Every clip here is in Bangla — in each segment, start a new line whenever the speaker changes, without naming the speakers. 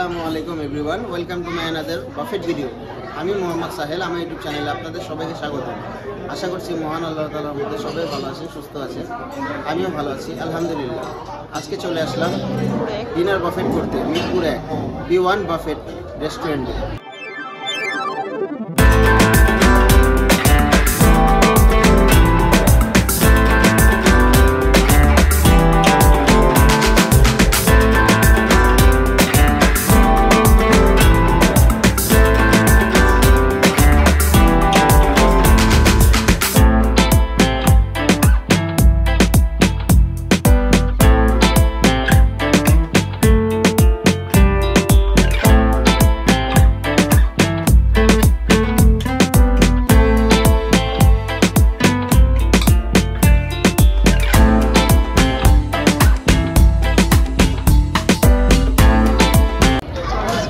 আসসালামু আলাইকুম everyone, welcome to my another buffet video. আমি মোহাম্মদ সাহেল, আমার ইউটিউব চ্যানেলে আপনাদের সবাইকে স্বাগত। আশা করছি মহান আল্লাহ তাআলার মধ্যে সবাই ভালো আছেন, সুস্থ আছেন। আমিও ভালো আছি আলহামদুলিল্লাহ। আজকে চলে আসলাম ডিনার বাফেট করতে মিরপুর 1 B1 বাফেট রেস্টুরেন্টে।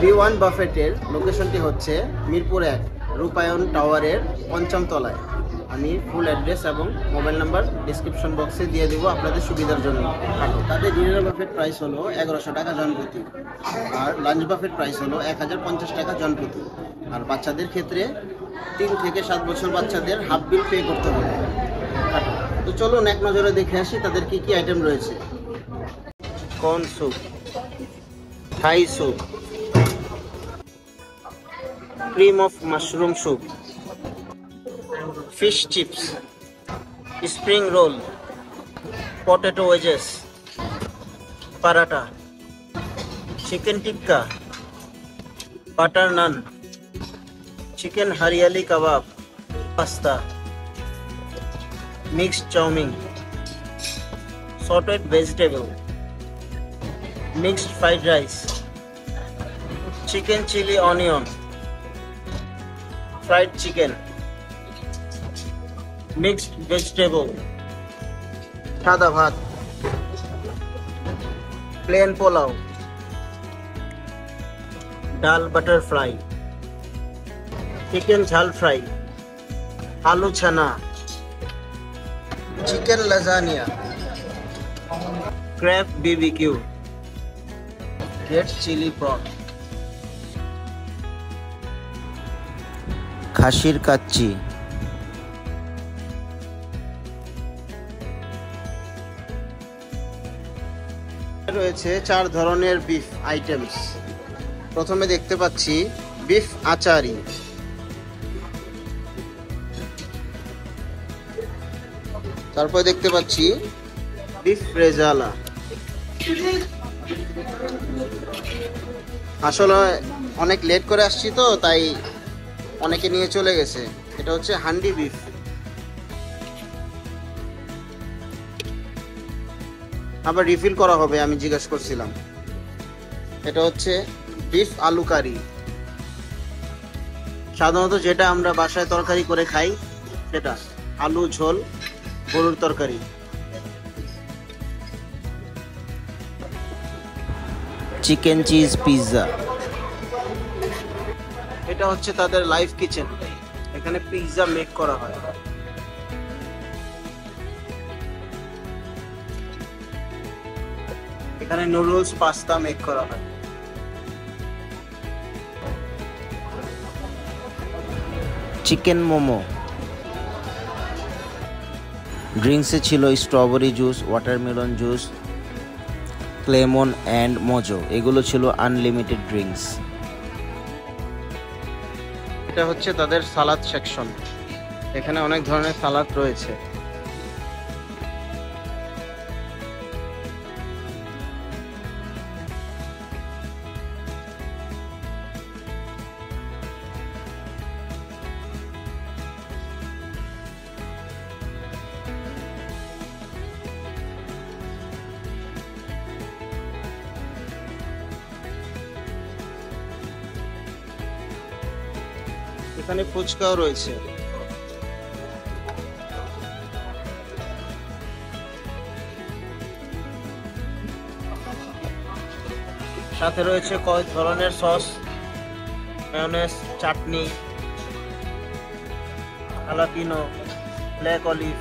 B1 বাফেটের লোকেশনটি হচ্ছে মিরপুর 1 রূপায়ণ টাওয়ারের 5ম তলায়। আমি ফুল অ্যাড্রেস এবং মোবাইল নাম্বার ডিসক্রিপশন বক্সে দিয়ে দেবো আপনাদের সুবিধার জন্য। তাদের ডিনার বাফেট প্রাইস হলো 1100 টাকা জনপ্রতি, আর লাঞ্চ বাফেট প্রাইস হলো 1050 টাকা জনপ্রতি। আর বাচ্চাদের ক্ষেত্রে 3 থেকে 7 বছর বাচ্চাদের হাফ বিল পে করতে হবে। তো চলুন এক নজরে দেখে আসি তাদের কি কি আইটেম রয়েছে। Corn soup, Thai soup, cream of mushroom soup, fish chips, spring roll, potato wedges, paratha, chicken tikka, butter naan, chicken hariyali kebab, pasta, mixed chow mein, sorted vegetable, mixed fried rice, chicken chili onion, fried chicken, mixed vegetable, সাদা ভাত, plain pulao, dal butter fry, chicken ঝাল ফ্রাই, আলু ছানা, chicken lasagna, crab BBQ, red chilli prawn, খাসির কাচ্চি, রয়েছে 4 ধরনের বিফ আইটেমস। প্রথমে দেখতে পাচ্ছি বিফ আচারি, তারপর দেখতে পাচ্ছি বিফ রেজালা। আসলে অনেক লেট করে আসছি তো তাই অনেকে নিয়ে চলে গেছে। এটা হচ্ছে হান্ডি বিফ। আবার রিফিল করা হবে, আমি জিজ্ঞাসা করছিলাম। এটা হচ্ছে বিফ আলু কারি, সাধারণত যেটা আমরা বাসায় তরকারি করে খাই সেটা, আলু ঝোল গরুর তরকারি। চিকেন চিজ পিৎজা, এটা হচ্ছে তাদের লাইভ কিচেন, এখানে পিৎজা মেক করা হয়। এখানে নুডলস পাস্তা মেক করা হয়। চিকেন মোমো, ড্রিঙ্কসে ছিল strawberry juice, watermelon juice, lemon and Mojo. এগুলো ছিল আনলিমিটেড ড্রিঙ্কস। এটা হচ্ছে তাদের সালাদ সেকশন, এখানে অনেক ধরনের সালাদ রয়েছে। এখানে ফুচকাও রয়েছে। সাথে রয়েছে কয়েক ধরনের সস, মেয়োনেজ, চাটনি, হালাপিনো, ব্ল্যাক অলিভ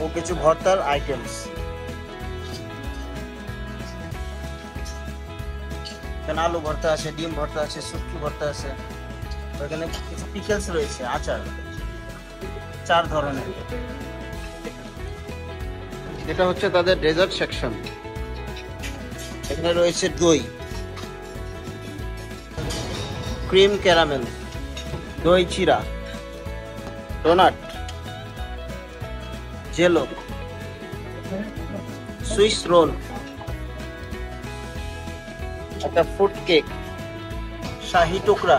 ও কিছু ভর্তার আইটেমস। এখানে আলু ভর্তা আছে, ডিম ভর্তা আছে, শুটকি ভর্তা আছে, এখানে কিছু পিকেলস রয়েছে, আচার 4 ধরনের। এটা হচ্ছে তাদের ডেজার্ট সেকশন। এখানে রয়েছে দই, ক্রিম ক্যারামেল, দই চিরা, ডোনাট, জেলো, সুইস রোল, একটা food cake, shahi tukda,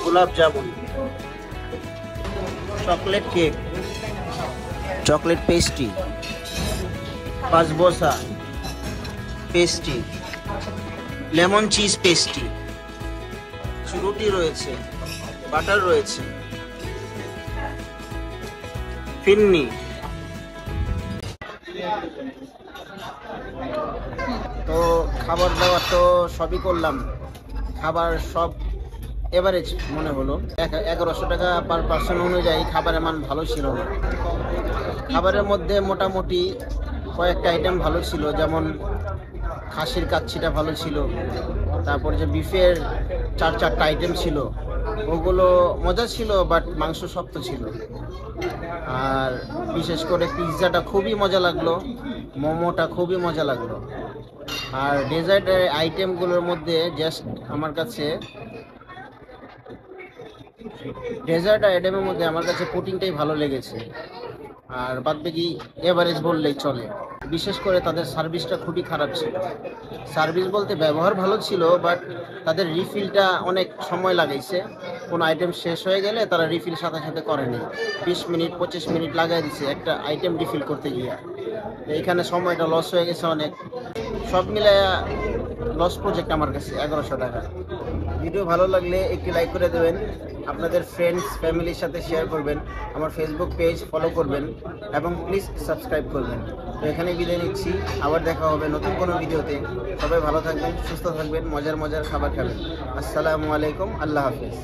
gulab jamun, chocolate cake, chocolate pastry, basbousa pastry, lemon cheese pastry, রুটি রয়েছে, বাটার রয়েছে, ফিন্নি। তো খাবার দাবার তো সবই করলাম, খাবার সব এভারেজ মনে হলো। 1100 টাকা পার পার্সন অনুযায়ী খাবারের মান ভালো ছিল না। খাবারের মধ্যে মোটামুটি কয়েকটা আইটেম ভালো ছিল, যেমন খাসির কাচ্ছিটা ভালো ছিল, তারপর যে বিফের 4-4টা আইটেম ছিল ওগুলো মজা ছিল, বাট মাংস শক্ত ছিল। আর বিশেষ করে পিৎজাটা খুবই মজা লাগলো, মোমোটা খুবই মজা লাগলো। আর ডেজার্টের আইটেমগুলোর মধ্যে জাস্ট আমার কাছে পুডিংটাই ভালো লেগেছে, আর বাদ বাকি এভারেজ বললেই চলে। বিশেষ করে তাদের সার্ভিসটা খুবই খারাপ ছিল। সার্ভিস বলতে ব্যবহার ভালো ছিল, বাট তাদের রিফিলটা অনেক সময় লাগাইছে। কোনো আইটেম শেষ হয়ে গেলে তারা রিফিল সাথে সাথে করেনি, 20 মিনিট 25 মিনিট লাগাই দিচ্ছে একটা আইটেম রিফিল করতে গিয়ে। এইখানে সময়টা লস হয়ে গেছে অনেক। সব মিলে লস প্রজেক্ট আমার কাছে 1100 টাকা। ভিডিও ভালো লাগলে একটি লাইক করে দেবেন, আপনাদের ফ্রেন্ডস ফ্যামিলির সাথে শেয়ার করবেন, আমার ফেসবুক পেজ ফলো করবেন এবং প্লিজ সাবস্ক্রাইব করবেন। তো এখানে বিদায় নিচ্ছি, আবার দেখা হবে নতুন কোনো ভিডিওতে। সবাই ভালো থাকবেন, সুস্থ থাকবেন, মজার মজার খাবার খাবেন। আসসালামু আলাইকুম, আল্লাহ হাফেজ।